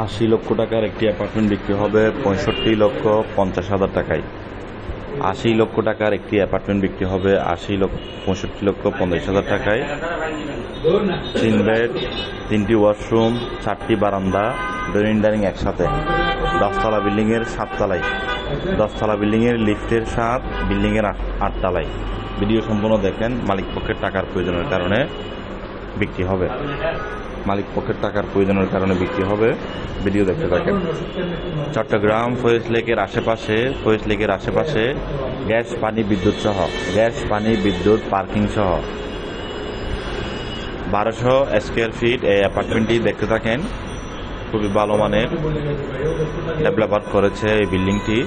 ৮০ লক্ষ টাকার একটি অ্যাপার্টমেন্ট বিক্রি হবে ৬৫,৫০,০০০ টাকায়। ৮০ লক্ষ টাকার একটি অ্যাপার্টমেন্ট বিক্রি হবে ৬৫,৫০,০০০ টাকায়। ৩ বেড, 3টি ওয়াশরুম, 4টি বারান্দা, ডাইনিং একসাথে, 10তলা বিল্ডিংয়ের 7 তলায়, 10তলা বিল্ডিংয়ের লিফটের 7, বিল্ডিংয়ের 8 তলায়। ভিডিও সম্পূর্ণ দেখেন। মালিক পক্ষের টাকার প্রয়োজনের কারণে বিক্রি হবে। মালিক পক্ষের টাকার প্রয়োজনের কারণে বিক্রি হবে। ভিডিও দেখতে থাকেন। চট্টগ্রাম ফয়েজ লেকের আশেপাশে গ্যাস, পানি, বিদ্যুৎ সহ, গ্যাস, পানি, বিদ্যুৎ, পার্কিং সহ 1200 স্কোয়ার ফিট এই অ্যাপার্টমেন্টটি দেখতে থাকেন। খুবই ভালো মানের ডেভেলপার করেছে এই বিল্ডিংটি।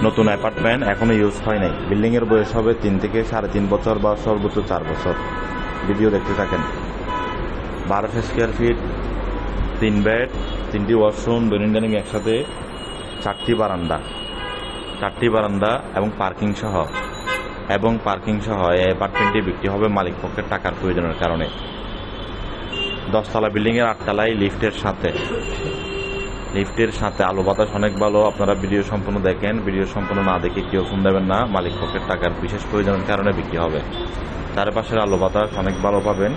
নতুন অ্যাপার্টমেন্ট, এখনো ইউজ হয় নাই। বিল্ডিংয়ের বয়স হবে 3 থেকে 3.5 বছর বা সর্বোচ্চ 4 বছর। ভিডিও দেখতে থাকেন। 1200 স্কোয়ার ফিট, 3 বেড, 3টি ওয়াশরুম, ডাইনিং একসাথে, 4টি বারান্দা এবং পার্কিং সহ এই অ্যাপার্টমেন্টটি বিক্রি হবে মালিক পক্ষের টাকার প্রয়োজনের কারণে। 10তলা বিল্ডিংয়ের 8 তলায় লিফটের সাথে আলো বাতাস অনেক ভালো। আপনারা ভিডিও সম্পূর্ণ দেখেন। ভিডিও সম্পূর্ণ না দেখে কেউ ফোন দেবেন না। মালিক পক্ষের টাকার বিশেষ প্রয়োজনের কারণে বিক্রি হবে। চারপাশের আলো বাতাস অনেক ভালো পাবেন।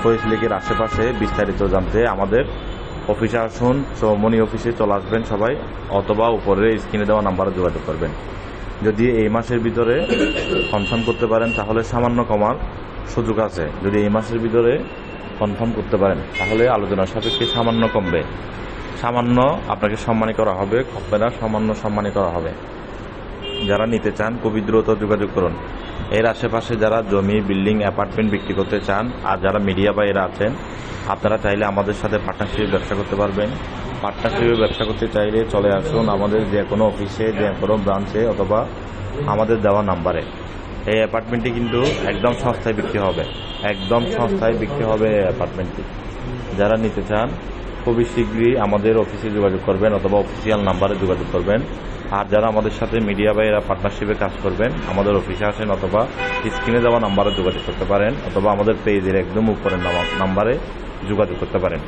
ফয়েজ লেকের আশেপাশে বিস্তারিত জানতে আমাদের অফিসে আসুন। চৌমনি অফিসে চলে আসবেন সবাই, অথবা উপরে স্ক্রিনে দেওয়া নাম্বারে যোগাযোগ করবেন। যদি এই মাসের ভিতরে কনফার্ম করতে পারেন তাহলে সামান্য কমার সুযোগ আছে। যদি এই মাসের ভিতরে কনফার্ম করতে পারেন তাহলে আলোচনার সাপেক্ষে সামান্য কমবে। সামান্য আপনাকে সম্মানী করা হবে, কমবে না, সামান্য সম্মানী করা হবে। যারা নিতে চান খুবই দ্রুত যোগাযোগ করুন। এর আশেপাশে যারা জমি, বিল্ডিং, অ্যাপার্টমেন্ট বিক্রি করতে চান আর যারা মিডিয়া বাইরে আছেন, আপনারা চাইলে আমাদের সাথে পার্টনারশিপে ব্যবসা করতে পারবেন। পার্টনারশিপে ব্যবসা করতে চাইলে চলে আসুন আমাদের যে কোনো অফিসে, যে কোনো ব্রাঞ্চে, অথবা আমাদের দেওয়া নাম্বারে। এই অ্যাপার্টমেন্টটি কিন্তু একদম সস্তায় বিক্রি হবে। এই অ্যাপার্টমেন্টটি যারা নিতে চান খুবই শীঘ্রই আমাদের অফিসে যোগাযোগ করবেন অথবা অফিসিয়াল নাম্বারে যোগাযোগ করবেন। আর যারা আমাদের সাথে মিডিয়া বাইরা পার্টনারশিপে কাজ করবেন, আমাদের অফিসে আসেন অথবা স্ক্রিনে দেওয়া নাম্বারে যোগাযোগ করতে পারেন, অথবা আমাদের পেজের একদম উপরের নাম্বারে যোগাযোগ করতে পারেন।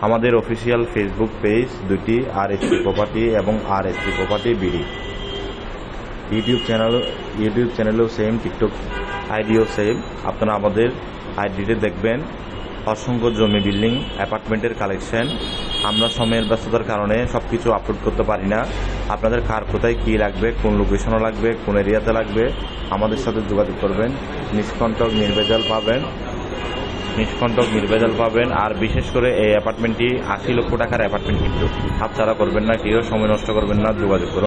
আমাদের অফিসিয়াল ফেসবুক পেজ 2টি, RSP প্রপার্টি এবং RSP প্রপার্টি বিডি। ইউটিউব চ্যানেলেও সেম, টিকটক আইডিও সেম। আপনারা আমাদের আইডিতে দেখবেন অসংখ্য জমি, বিল্ডিং, অ্যাপার্টমেন্টের কালেকশন। আমরা সময়ের ব্যস্ততার কারণে সবকিছু আপলোড করতে পারি না। আপনাদের কার কোথায় কী লাগবে, কোন লোকেশনে লাগবে, কোন এরিয়াতে লাগবে, আমাদের সাথে যোগাযোগ করবেন। নিষ্কণ্টক নির্ভেজাল পাবেন। আর বিশেষ করে এই অ্যাপার্টমেন্টটি ৮০ লক্ষ টাকার অ্যাপার্টমেন্ট, কিন্তু হাতছাড়া করবেন না, কেউ সময় নষ্ট করবেন না, যোগাযোগ করুন।